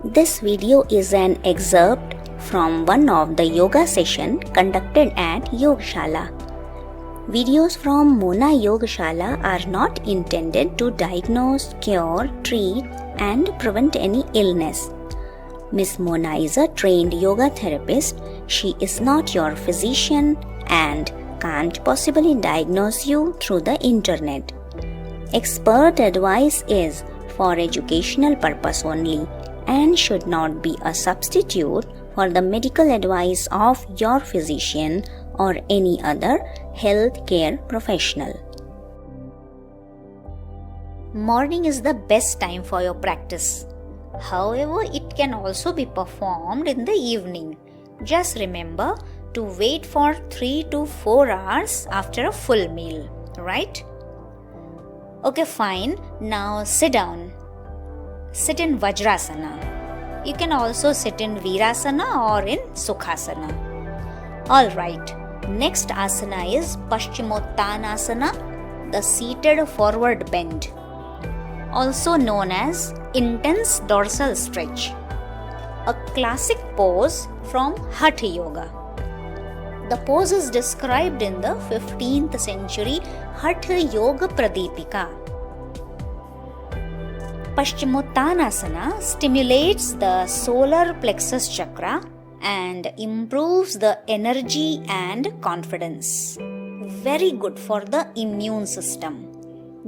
This video is an excerpt from one of the yoga session conducted at Yogashala. Videos from Mona Yogashala are not intended to diagnose, cure, treat and prevent any illness. Miss Mona is a trained yoga therapist. She is not your physician and can't possibly diagnose you through the internet. Expert advice is for educational purpose only and should not be a substitute for the medical advice of your physician or any other healthcare professional. Morning is the best time for your practice. However, it can also be performed in the evening. Just remember to wait for 3 to 4 hours after a full meal, right? Okay, fine. Now sit down. Sit in Vajrasana. You can also sit in Virasana or in Sukhasana. Alright, next asana is Paschimottanasana, the seated forward bend, also known as intense dorsal stretch, a classic pose from Hatha Yoga. The pose is described in the 15th century Hatha Yoga Pradipika. Paschimottanasana stimulates the solar plexus chakra and improves the energy and confidence. Very good for the immune system.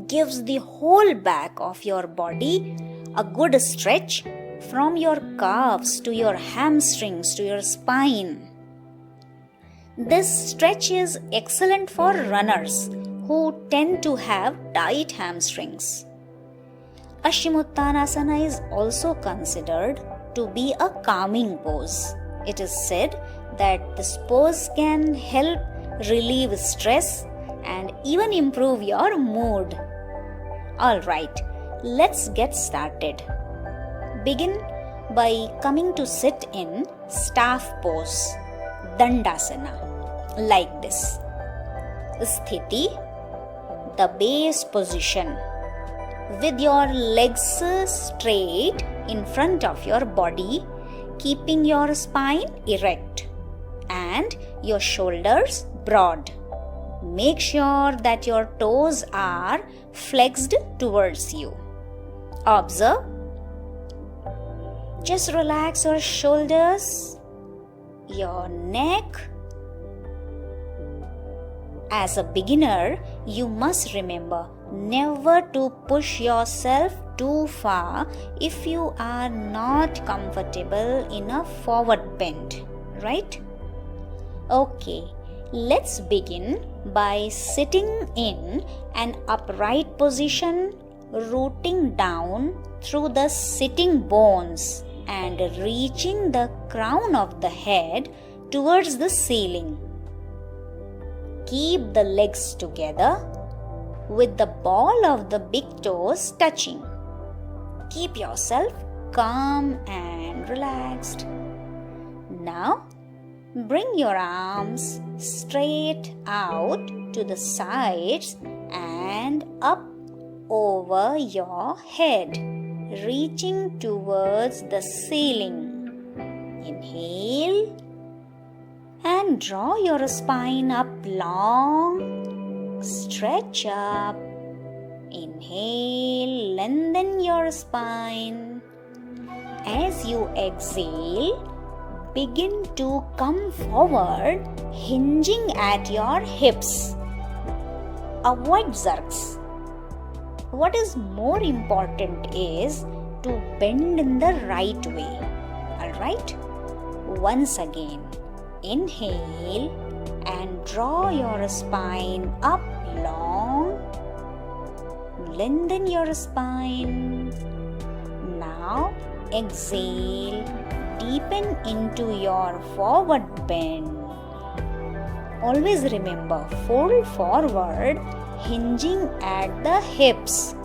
Gives the whole back of your body a good stretch from your calves to your hamstrings to your spine. This stretch is excellent for runners who tend to have tight hamstrings. Paschimottanasana is also considered to be a calming pose. It is said that this pose can help relieve stress and even improve your mood. Alright, let's get started. Begin by coming to sit in staff pose, Dandasana, like this. Sthiti, the base position, with your legs straight in front of your body, keeping your spine erect and your shoulders broad. Make sure that your toes are flexed towards you. Observe. Just relax your shoulders, your neck. As a beginner, you must remember never to push yourself too far if you are not comfortable in a forward bend, right? Okay, let's begin by sitting in an upright position, rooting down through the sitting bones and reaching the crown of the head towards the ceiling. Keep the legs together with the ball of the big toes touching. Keep yourself calm and relaxed. Now, bring your arms straight out to the sides and up over your head, reaching towards the ceiling. Inhale and draw your spine up long. Stretch up. Inhale, lengthen your spine. As you exhale, begin to come forward, hinging at your hips. Avoid jerks. What is more important is to bend in the right way. Alright? Once again, inhale and draw your spine up long. Lengthen your spine. Now exhale, deepen into your forward bend. Always remember, fold forward, hinging at the hips.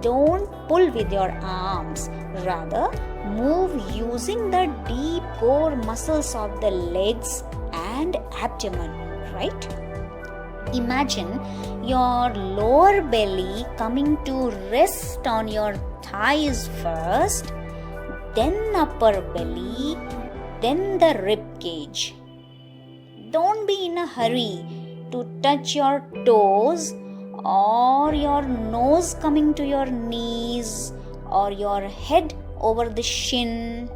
Don't pull with your arms, rather move using the deep core muscles of the legs and abdomen, right? Imagine your lower belly coming to rest on your thighs first, then upper belly, then the rib cage. Don't be in a hurry to touch your toes or your nose coming to your knees or your head over the shin.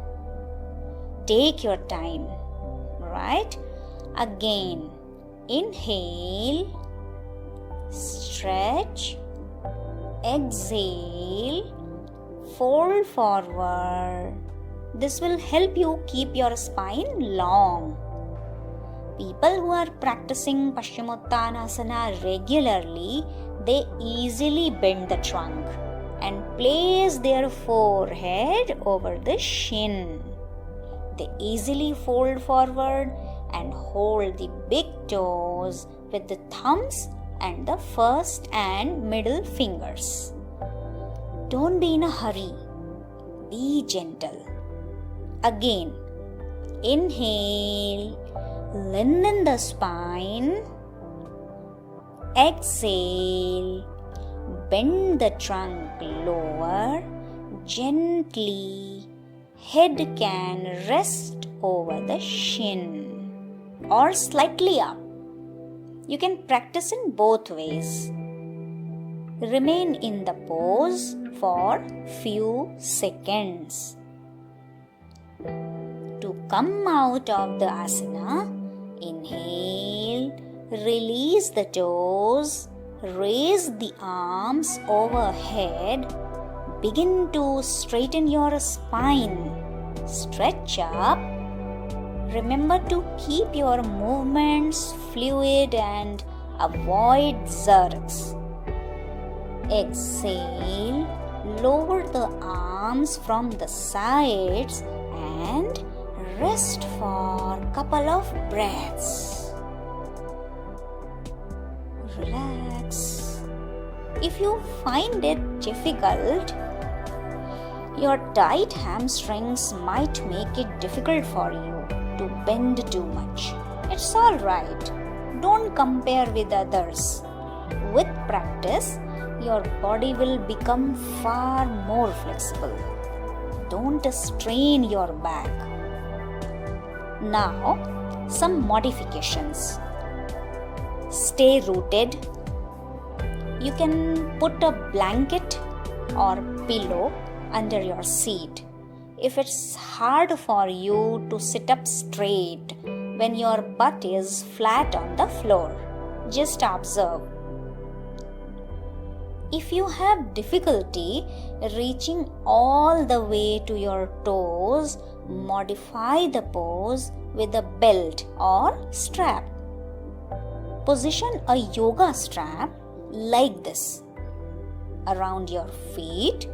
Take your time, right? Again, inhale, stretch, exhale, fold forward. This will help you keep your spine long. People who are practicing Paschimottanasana regularly, they easily bend the trunk and place their forehead over the shin. They easily fold forward and hold the big toes with the thumbs and the first and middle fingers. Don't be in a hurry. Be gentle. Again, inhale, lengthen the spine. Exhale, bend the trunk lower, gently. Head can rest over the shin or slightly up. You can practice in both ways. Remain in the pose for few seconds. To come out of the asana, inhale, release the toes, raise the arms overhead, begin to straighten your spine, stretch up. Remember to keep your movements fluid and avoid jerks. Exhale, lower the arms from the sides and rest for a couple of breaths. Relax. If you find it difficult, your tight hamstrings might make it difficult for you to bend too much. It's alright. Don't compare with others. With practice, your body will become far more flexible. Don't strain your back. Now, some modifications. Stay rooted. You can put a blanket or pillow under your seat. If it's hard for you to sit up straight when your butt is flat on the floor, just observe. If you have difficulty reaching all the way to your toes, modify the pose with a belt or strap. Position a yoga strap like this around your feet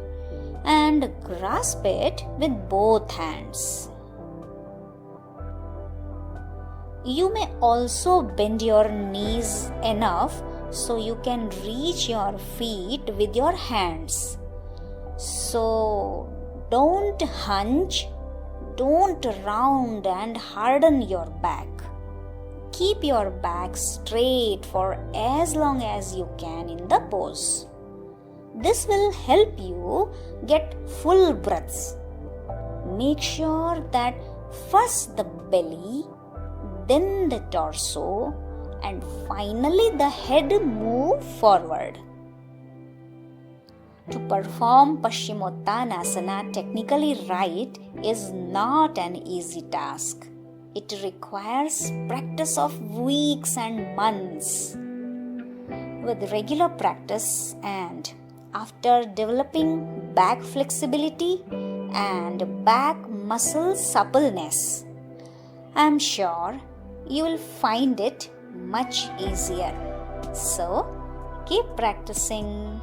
and grasp it with both hands. You may also bend your knees enough so you can reach your feet with your hands. So don't hunch, don't round and harden your back. Keep your back straight for as long as you can in the pose. This will help you get full breaths. Make sure that first the belly, then the torso, and finally the head move forward. To perform Paschimottanasana technically right is not an easy task. It requires practice of weeks and months. With regular practice and after developing back flexibility and back muscle suppleness, I am sure you will find it much easier. So, keep practicing.